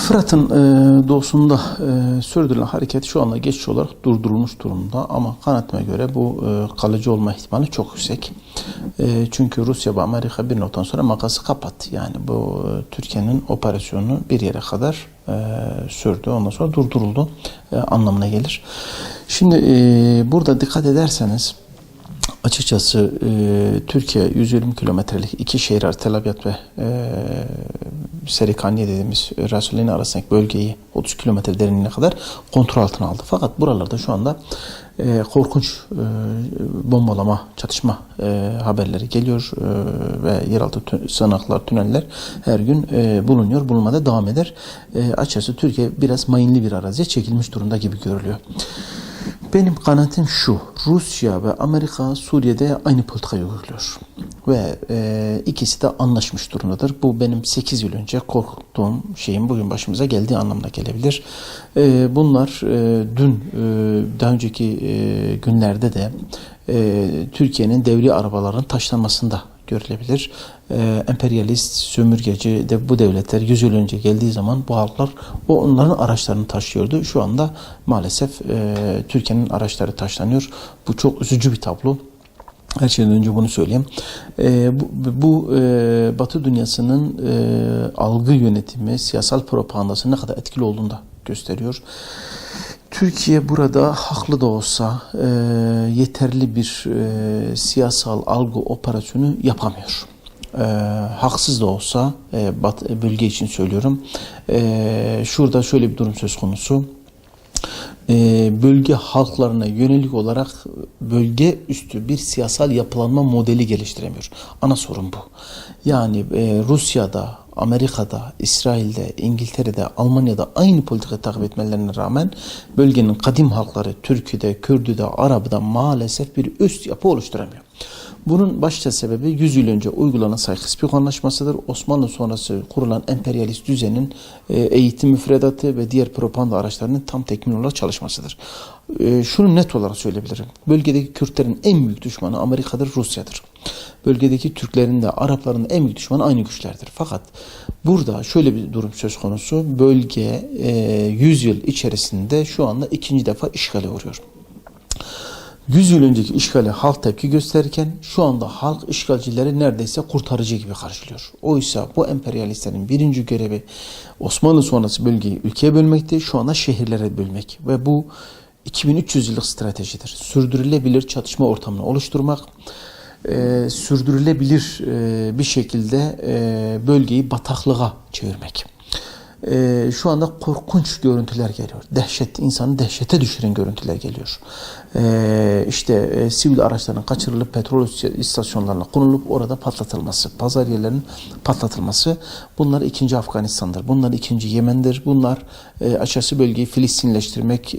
Fırat'ın doğusunda sürdürülen hareket şu anda geçici olarak durdurulmuş durumda ama kanaatime göre bu kalıcı olma ihtimali çok yüksek. Çünkü Rusya ve Amerika bir noktadan sonra makası kapattı. Yani bu Türkiye'nin operasyonu bir yere kadar sürdü. Ondan sonra durduruldu anlamına gelir. Şimdi burada dikkat ederseniz açıkçası Türkiye 120 kilometrelik iki şehir arası Tel Abyad ve Serikaniye dediğimiz Rasulayn arasındaki bölgeyi 30 kilometre derinliğine kadar kontrol altına aldı. Fakat buralarda şu anda korkunç bombalama, çatışma haberleri geliyor ve yeraltı sığınaklar, tüneller her gün bulunuyor, bulunmada devam eder. Açıkçası Türkiye biraz mayınlı bir araziye çekilmiş durumda gibi görülüyor. Benim kanaatim şu, Rusya ve Amerika Suriye'de aynı politikayı uyguluyor ve ikisi de anlaşmış durumdadır. Bu benim 8 yıl önce korktuğum şeyin bugün başımıza geldiği anlamına gelebilir. Bunlar dün, daha önceki günlerde de Türkiye'nin devri arabalarının taşlanmasında görülebilir. Emperyalist, sömürgeci de bu devletler 100 yıl önce geldiği zaman bu halklar onların araçlarını taşıyordu. Şu anda maalesef Türkiye'nin araçları taşlanıyor. Bu çok üzücü bir tablo. Her şeyden önce bunu söyleyeyim. Bu Batı dünyasının algı yönetimi, siyasal propagandası ne kadar etkili olduğunu da gösteriyor. Türkiye burada haklı da olsa yeterli bir siyasal algı operasyonu yapamıyor. Haksız da olsa bölge için söylüyorum. Şurada şöyle bir durum söz konusu. Bölge halklarına yönelik olarak bölge üstü bir siyasal yapılanma modeli geliştiremiyor. Ana sorun bu. Yani Rusya'da, Amerika'da, İsrail'de, İngiltere'de, Almanya'da aynı politikayı takip etmelerine rağmen bölgenin kadim halkları Türk'ü Kürd'ü de, Arap'ı da maalesef bir üst yapı oluşturamıyor. Bunun başta sebebi 100 yıl önce uygulanan Sykes-Picot Anlaşması'dır. Osmanlı sonrası kurulan emperyalist düzenin eğitim müfredatı ve diğer propaganda araçlarının tam tekmin olarak çalışmasıdır. Şunu net olarak söyleyebilirim. Bölgedeki Kürtlerin en büyük düşmanı Amerika'dır, Rusya'dır. Bölgedeki Türklerin de Arapların da en büyük düşmanı aynı güçlerdir. Fakat burada şöyle bir durum söz konusu. Bölge 100 yıl içerisinde şu anda ikinci defa işgale uğruyor. 100 yıl önceki işgale halk tepki gösterirken şu anda halk işgalcileri neredeyse kurtarıcı gibi karşılıyor. Oysa bu emperyalistlerin birinci görevi Osmanlı sonrası bölgeyi ülkeye bölmekti. Şu anda şehirlere bölmek ve bu 2300 yıllık stratejidir. Sürdürülebilir çatışma ortamını oluşturmak, sürdürülebilir bir şekilde bölgeyi bataklığa çevirmek. Şu anda korkunç görüntüler geliyor. İnsanı dehşete düşüren görüntüler geliyor. Sivil araçların kaçırılıp petrol istasyonlarına konulup orada patlatılması, pazar yerlerinin patlatılması. Bunlar ikinci Afganistan'dır. Bunlar ikinci Yemen'dir. Bunlar açıkçası bölgeyi Filistinleştirmek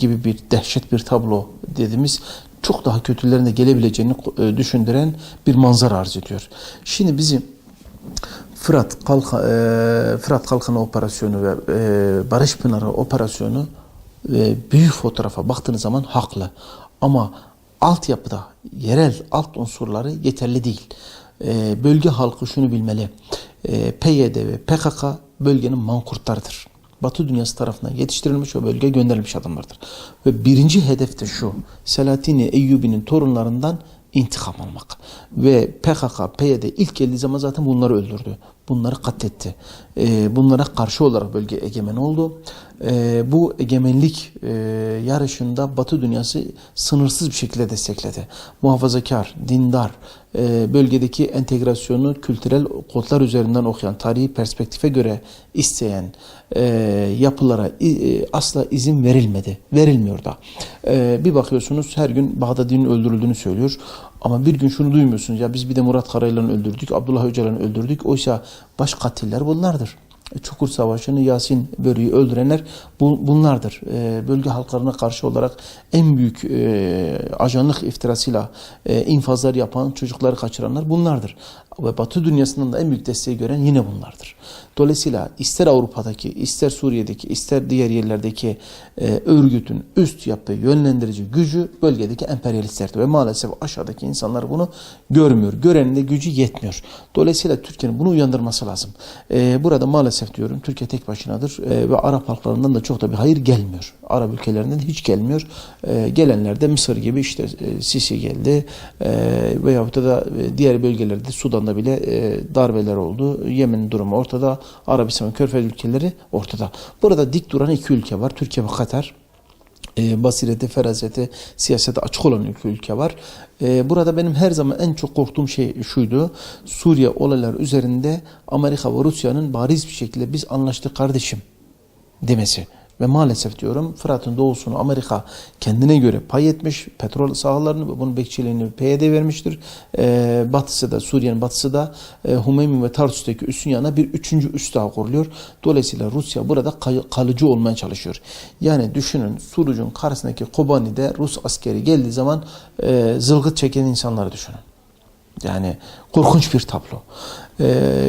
gibi bir dehşet bir tablo dediğimiz çok daha kötülerin de gelebileceğini düşündüren bir manzara arz ediyor. Şimdi bizi Fırat Kalkanı operasyonu ve Barış Pınarı operasyonu büyük fotoğrafa baktığınız zaman haklı. Ama altyapıda yerel alt unsurları yeterli değil. Bölge halkı şunu bilmeli. PYD ve PKK bölgenin mankurtlarıdır. Batı dünyası tarafından yetiştirilmiş ve bölgeye gönderilmiş adamlardır. Ve birinci hedef de şu. Selahattin Eyyubi'nin torunlarından intikam almak. Ve PKK, PYD ilk geldiği zaman zaten bunları öldürdü. Bunları katletti. Bunlara karşı olarak bölge egemen oldu. Bu egemenlik yarışında Batı dünyası sınırsız bir şekilde destekledi. Muhafazakar, dindar, bölgedeki entegrasyonu kültürel kodlar üzerinden okuyan, tarihi perspektife göre isteyen yapılara asla izin verilmedi. Verilmiyor da. Bir bakıyorsunuz her gün Bağdadi'nin öldürüldüğünü söylüyor. Ama bir gün şunu duymuyorsunuz. Ya biz bir de Murat Karayılan'ı öldürdük, Abdullah Öcalan'ı öldürdük. Oysa baş katiller bunlardır. Çukur Savaşı'nı, Yasin Börü'yü öldürenler bunlardır. Bölge halklarına karşı olarak en büyük ajanlık iftirasıyla infazlar yapan, çocukları kaçıranlar bunlardır. Ve Batı dünyasından da en büyük desteği gören yine bunlardır. Dolayısıyla ister Avrupa'daki, ister Suriye'deki, ister diğer yerlerdeki örgütün üst yaptığı yönlendirici gücü bölgedeki emperyalistlerdir. Ve maalesef aşağıdaki insanlar bunu görmüyor. Görenin de gücü yetmiyor. Dolayısıyla Türkiye'nin bunu uyandırması lazım. Burada maalesef maalesef diyorum Türkiye tek başınadır ve Arap halklarından da çok da bir hayır gelmiyor. Arap ülkelerinden hiç gelmiyor. Gelenler de Mısır gibi işte Sisi geldi veyahut da diğer bölgelerde Sudan'da bile darbeler oldu. Yemen durumu ortada. Arabistan, Körfez ülkeleri ortada. Burada dik duran iki ülke var. Türkiye ve Katar. Basireti, feraseti, siyasete açık olan ülke var. Burada benim her zaman en çok korktuğum şey şuydu. Suriye olaylar üzerinde Amerika ve Rusya'nın bariz bir şekilde biz anlaştık kardeşim demesi. Ve maalesef diyorum Fırat'ın doğusunu Amerika kendine göre pay etmiş. Petrol sahalarını ve bunun bekçiliğini PYD vermiştir. Batısı da Suriye'nin batısı da Hümeymi ve Tarsus'taki üssün yanına bir üçüncü üs daha kuruluyor. Dolayısıyla Rusya burada kalıcı olmaya çalışıyor. Yani düşünün Suruc'un karşısındaki Kobani'de Rus askeri geldiği zaman zılgıt çeken insanları düşünün. Yani korkunç bir tablo.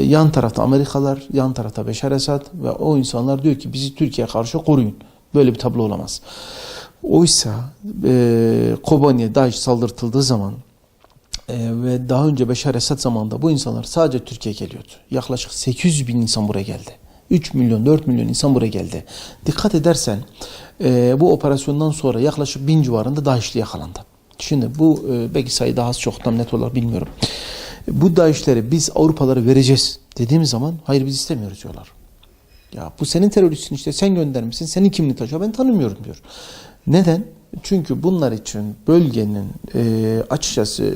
Yan tarafta Amerikalılar, yan tarafta Beşar Esad ve o insanlar diyor ki bizi Türkiye'ye karşı koruyun. Böyle bir tablo olamaz. Oysa Kobani'ye DAEŞ saldırtıldığı zaman ve daha önce Beşar Esad zamanında bu insanlar sadece Türkiye'ye geliyordu. Yaklaşık 800 bin insan buraya geldi. 3 milyon, 4 milyon insan buraya geldi. Dikkat edersen bu operasyondan sonra yaklaşık 1000 civarında DAEŞ'li yakalandı. Şimdi bu belki sayı daha az çok tam net olarak bilmiyorum. Bu DAEŞ'leri biz Avrupalara vereceğiz dediğimiz zaman hayır biz istemiyoruz diyorlar. Ya bu senin teröristsin işte sen göndermişsin senin kimliğini taşıyor ben tanımıyorum diyor. Neden? Çünkü bunlar için bölgenin açıkçası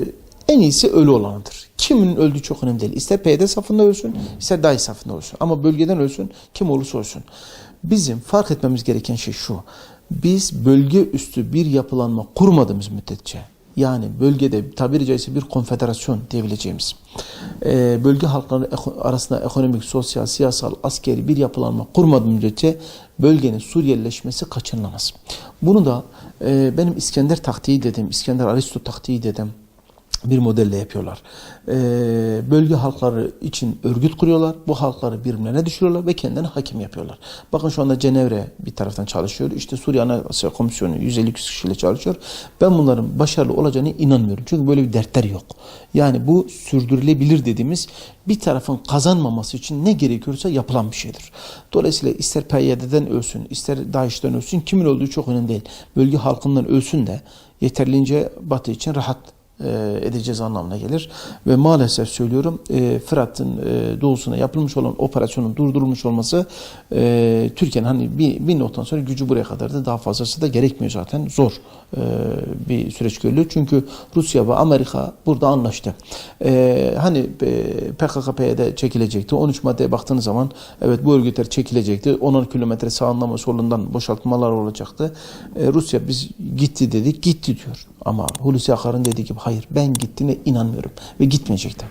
en iyisi ölü olanıdır. Kimin öldüğü çok önemli değil. İster PYD safında ölsün ister DAEŞ safında ölsün. Ama bölgeden ölsün kim olursa olsun. Bizim fark etmemiz gereken şey şu. Biz bölge üstü bir yapılanma kurmadığımız müddetçe yani bölgede tabiri caizse bir konfederasyon diyebileceğimiz bölge halkları arasında ekonomik, sosyal, siyasal, askeri bir yapılanma kurmadığımız müddetçe bölgenin Suriyelileşmesi kaçınılamaz. Bunu da benim İskender taktiği dedim, İskender Aristo taktiği dedim. Bir modelle yapıyorlar. Bölge halkları için örgüt kuruyorlar. Bu halkları birbirlerine düşürüyorlar ve kendilerine hakim yapıyorlar. Bakın şu anda Cenevre bir taraftan çalışıyor. İşte Suriye Anayasa Komisyonu 150 kişiyle çalışıyor. Ben bunların başarılı olacağına inanmıyorum. Çünkü böyle bir dertleri yok. Yani bu sürdürülebilir dediğimiz bir tarafın kazanmaması için ne gerekiyorsa yapılan bir şeydir. Dolayısıyla ister PYD'den ölsün, ister DAEŞ'ten ölsün, kimin öldüğü çok önemli değil. Bölge halkından ölsün de yeterliğince Batı için rahat edeceğiz anlamına gelir. Ve maalesef söylüyorum Fırat'ın doğusuna yapılmış olan operasyonun durdurulmuş olması Türkiye'nin hani bir noktadan sonra gücü buraya kadardı. Daha fazlası da gerekmiyor zaten. Zor bir süreç görülüyor. Çünkü Rusya ve Amerika burada anlaştı. Hani PKK-PYD çekilecekti. 13 maddeye baktığınız zaman evet bu örgütler çekilecekti. 10 kilometre sağından ve solundan boşaltmalar olacaktı. Rusya biz gitti dedik. Gitti diyor. Ama Hulusi Akar'ın dediği gibi hayır ben gittiğine inanmıyorum ve gitmeyecekti.